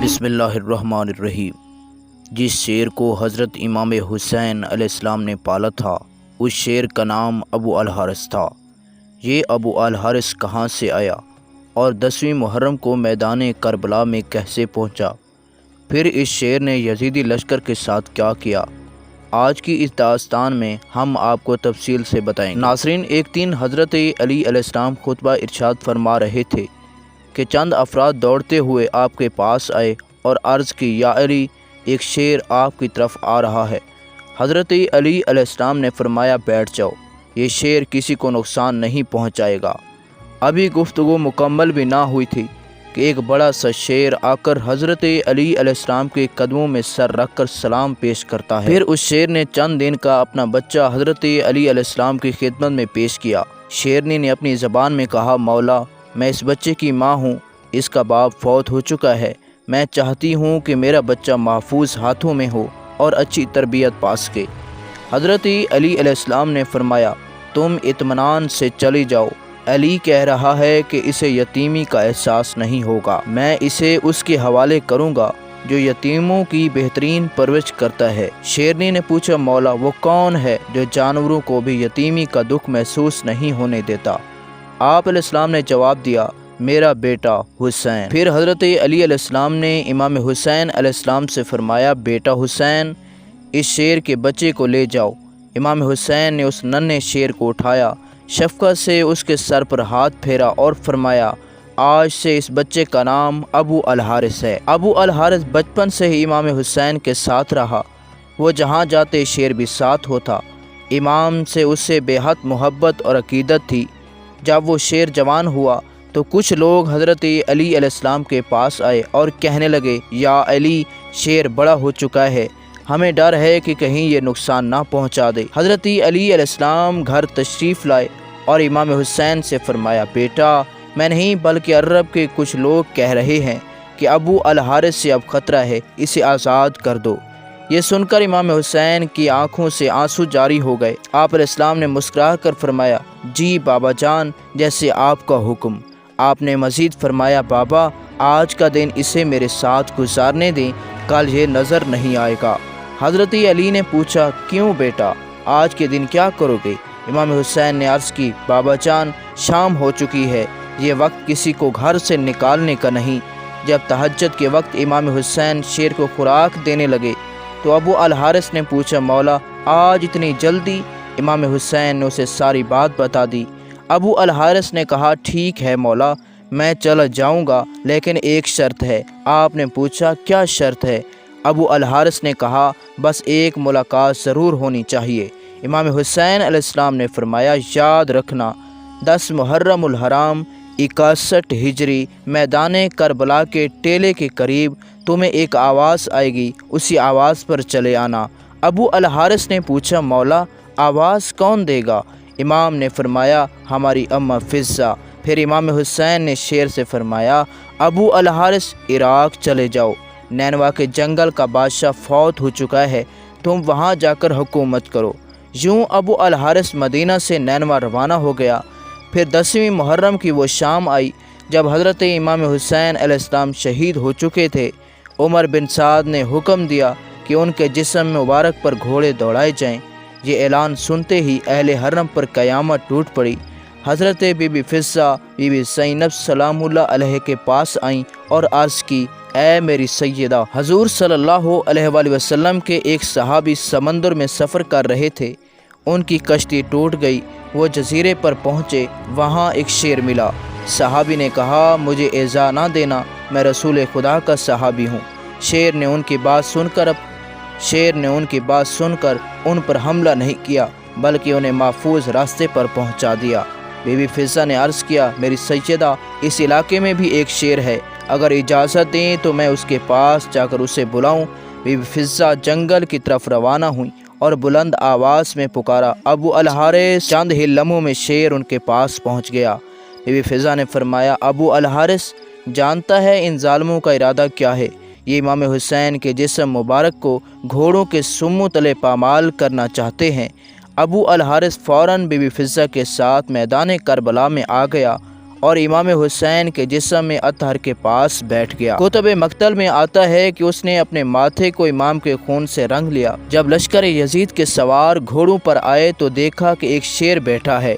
بسم اللہ الرحمن الرحیم۔ جس شیر کو حضرت امام حسین علیہ السلام نے پالا تھا اس شیر کا نام ابو الحارث تھا۔ یہ ابو الحارث کہاں سے آیا اور 10ویں محرم کو میدان کربلا میں کیسے پہنچا، پھر اس شیر نے یزیدی لشکر کے ساتھ کیا کیا، آج کی اس داستان میں ہم آپ کو تفصیل سے بتائیں گے۔ ناظرین، ایک دن حضرت علی علیہ السلام خطبہ ارشاد فرما رہے تھے کہ چند افراد دوڑتے ہوئے آپ کے پاس آئے اور عرض کی، یا علی، ایک شیر آپ کی طرف آ رہا ہے۔ حضرت علی علیہ السلام نے فرمایا، بیٹھ جاؤ، یہ شیر کسی کو نقصان نہیں پہنچائے گا۔ ابھی گفتگو مکمل بھی نہ ہوئی تھی کہ ایک بڑا سا شیر آ کر حضرت علی علیہ السلام کے قدموں میں سر رکھ کر سلام پیش کرتا ہے۔ پھر اس شیر نے چند دن کا اپنا بچہ حضرت علی علیہ السلام کی خدمت میں پیش کیا۔ شیرنی نے اپنی زبان میں کہا، مولا، میں اس بچے کی ماں ہوں، اس کا باپ فوت ہو چکا ہے، میں چاہتی ہوں کہ میرا بچہ محفوظ ہاتھوں میں ہو اور اچھی تربیت پا سکے۔ حضرت علی علیہ السلام نے فرمایا، تم اطمینان سے چلی جاؤ، علی کہہ رہا ہے کہ اسے یتیمی کا احساس نہیں ہوگا، میں اسے اس کے حوالے کروں گا جو یتیموں کی بہترین پرورش کرتا ہے۔ شیرنی نے پوچھا، مولا، وہ کون ہے جو جانوروں کو بھی یتیمی کا دکھ محسوس نہیں ہونے دیتا؟ آپ علیہ السلام نے جواب دیا، میرا بیٹا حسین۔ پھر حضرت علی علیہ السلام نے امام حسین علیہ السلام سے فرمایا، بیٹا حسین، اس شیر کے بچے کو لے جاؤ۔ امام حسین نے اس ننھے شیر کو اٹھایا، شفقت سے اس کے سر پر ہاتھ پھیرا اور فرمایا، آج سے اس بچے کا نام ابو الحارث ہے۔ ابو الحارث بچپن سے ہی امام حسین کے ساتھ رہا، وہ جہاں جاتے شیر بھی ساتھ ہوتا۔ امام سے اس سے بے حد محبت اور عقیدت تھی۔ جب وہ شیر جوان ہوا تو کچھ لوگ حضرت علی علیہ السلام کے پاس آئے اور کہنے لگے، یا علی، شیر بڑا ہو چکا ہے، ہمیں ڈر ہے کہ کہیں یہ نقصان نہ پہنچا دے۔ حضرت علی علیہ السلام گھر تشریف لائے اور امام حسین سے فرمایا، بیٹا، میں نہیں بلکہ عرب کے کچھ لوگ کہہ رہے ہیں کہ ابو الحارث سے اب خطرہ ہے، اسے آزاد کر دو۔ یہ سن کر امام حسین کی آنکھوں سے آنسو جاری ہو گئے۔ آپ علیہ السلام نے مسکرا کر فرمایا، جی بابا جان، جیسے آپ کا حکم۔ آپ نے مزید فرمایا، بابا، آج کا دن اسے میرے ساتھ گزارنے دیں، کل یہ نظر نہیں آئے گا۔ حضرت علی نے پوچھا، کیوں بیٹا، آج کے دن کیا کرو گے؟ امام حسین نے عرض کی، بابا جان، شام ہو چکی ہے، یہ وقت کسی کو گھر سے نکالنے کا نہیں۔ جب تہجد کے وقت امام حسین شیر کو خوراک دینے لگے تو ابو الحارث نے پوچھا، مولا، آج اتنی جلدی؟ امام حسین نے اسے ساری بات بتا دی۔ ابو الحارث نے کہا، ٹھیک ہے مولا، میں چلا جاؤں گا، لیکن ایک شرط ہے۔ آپ نے پوچھا، کیا شرط ہے؟ ابو الحارث نے کہا، بس ایک ملاقات ضرور ہونی چاہیے۔ امام حسین علیہ السلام نے فرمایا، یاد رکھنا، 10 محرم الحرام 61 ہجری میدان کربلا کے ٹیلے کے قریب تمہیں ایک آواز آئے گی، اسی آواز پر چلے آنا۔ ابو الحارث نے پوچھا، مولا، آواز کون دے گا؟ امام نے فرمایا، ہماری اماں فضہ۔ پھر امام حسین نے شیر سے فرمایا، ابو الحارث، عراق چلے جاؤ، نینوا کے جنگل کا بادشاہ فوت ہو چکا ہے، تم وہاں جا کر حکومت کرو۔ یوں ابو الحارث مدینہ سے نینوا روانہ ہو گیا۔ پھر 10ویں محرم کی وہ شام آئی جب حضرت امام حسین علیہ السلام شہید ہو چکے تھے۔ عمر بن سعد نے حکم دیا کہ ان کے جسم مبارک پر گھوڑے دوڑائے جائیں۔ یہ اعلان سنتے ہی اہل حرم پر قیامت ٹوٹ پڑی۔ حضرت be be Fizza, be be زینب سلام اللہ علیہ کے پاس آئیں اور عرض کی، اے میری سیدہ، حضور صلی اللہ علیہ وآلہ وسلم کے ایک صحابی سمندر میں سفر کر رہے تھے، ان کی کشتی ٹوٹ گئی، وہ جزیرے پر پہنچے، وہاں ایک شیر ملا۔ صحابی نے کہا، مجھے ایذا نہ دینا، میں رسول خدا کا صحابی ہوں۔ شیر نے ان کی بات سن کر ان پر حملہ نہیں کیا بلکہ انہیں محفوظ راستے پر پہنچا دیا۔ بی بی فضہ نے عرض کیا، میری سیدہ، اس علاقے میں بھی ایک شیر ہے، اگر اجازت دیں تو میں اس کے پاس جا کر اسے بلاؤں۔ بی بی فضہ جنگل کی طرف روانہ ہوئیں اور بلند آواز میں پکارا، ابو الحارث۔ چند ہی لمحوں میں شیر ان کے پاس پہنچ گیا۔ بی بی فضہ نے فرمایا، ابو الحارث جانتا ہے ان ظالموں کا ارادہ کیا ہے؟ یہ امام حسین کے جسم مبارک کو گھوڑوں کے سموں تلے پامال کرنا چاہتے ہیں۔ ابو الحارث فوراً بی بی فضہ کے ساتھ میدان کربلا میں آ گیا اور امام حسین کے جسم میں اطہر کے پاس بیٹھ گیا۔ کتب مقتل میں آتا ہے کہ اس نے اپنے ماتھے کو امام کے خون سے رنگ لیا۔ جب لشکر یزید کے سوار گھوڑوں پر آئے تو دیکھا کہ ایک شیر بیٹھا ہے۔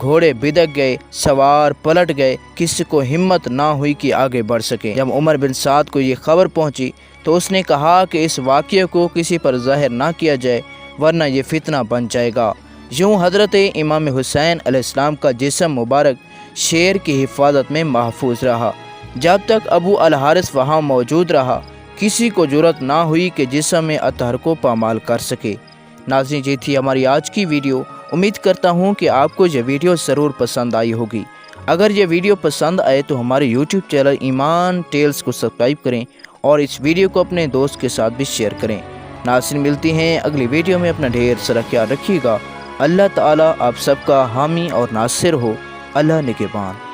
گھوڑے بدک گئے، سوار پلٹ گئے، کسی کو ہمت نہ ہوئی کہ آگے بڑھ سکے۔ جب عمر بن سعد کو یہ خبر پہنچی تو اس نے کہا کہ اس واقعے کو کسی پر ظاہر نہ کیا جائے ورنہ یہ فتنہ بن جائے گا۔ یوں حضرت امام حسین علیہ السلام کا جسم مبارک شیر کی حفاظت میں محفوظ رہا۔ جب تک ابو الحارث وہاں موجود رہا کسی کو جرأت نہ ہوئی کہ جسم میں اطہر کو پامال کر سکے۔ ناظرین، یہ تھی ہماری آج کی ویڈیو۔ امید کرتا ہوں کہ آپ کو یہ ویڈیو ضرور پسند آئی ہوگی۔ اگر یہ ویڈیو پسند آئے تو ہمارے یوٹیوب چینل ایمان ٹیلز کو سبسکرائب کریں اور اس ویڈیو کو اپنے دوست کے ساتھ بھی شیئر کریں۔ ناظرین، ملتی ہیں اگلی ویڈیو میں، اپنا ڈھیر سارا خیال رکھیے گا۔ اللہ تعالیٰ آپ سب کا حامی اور ناصر ہو۔ اللہ نگہبان۔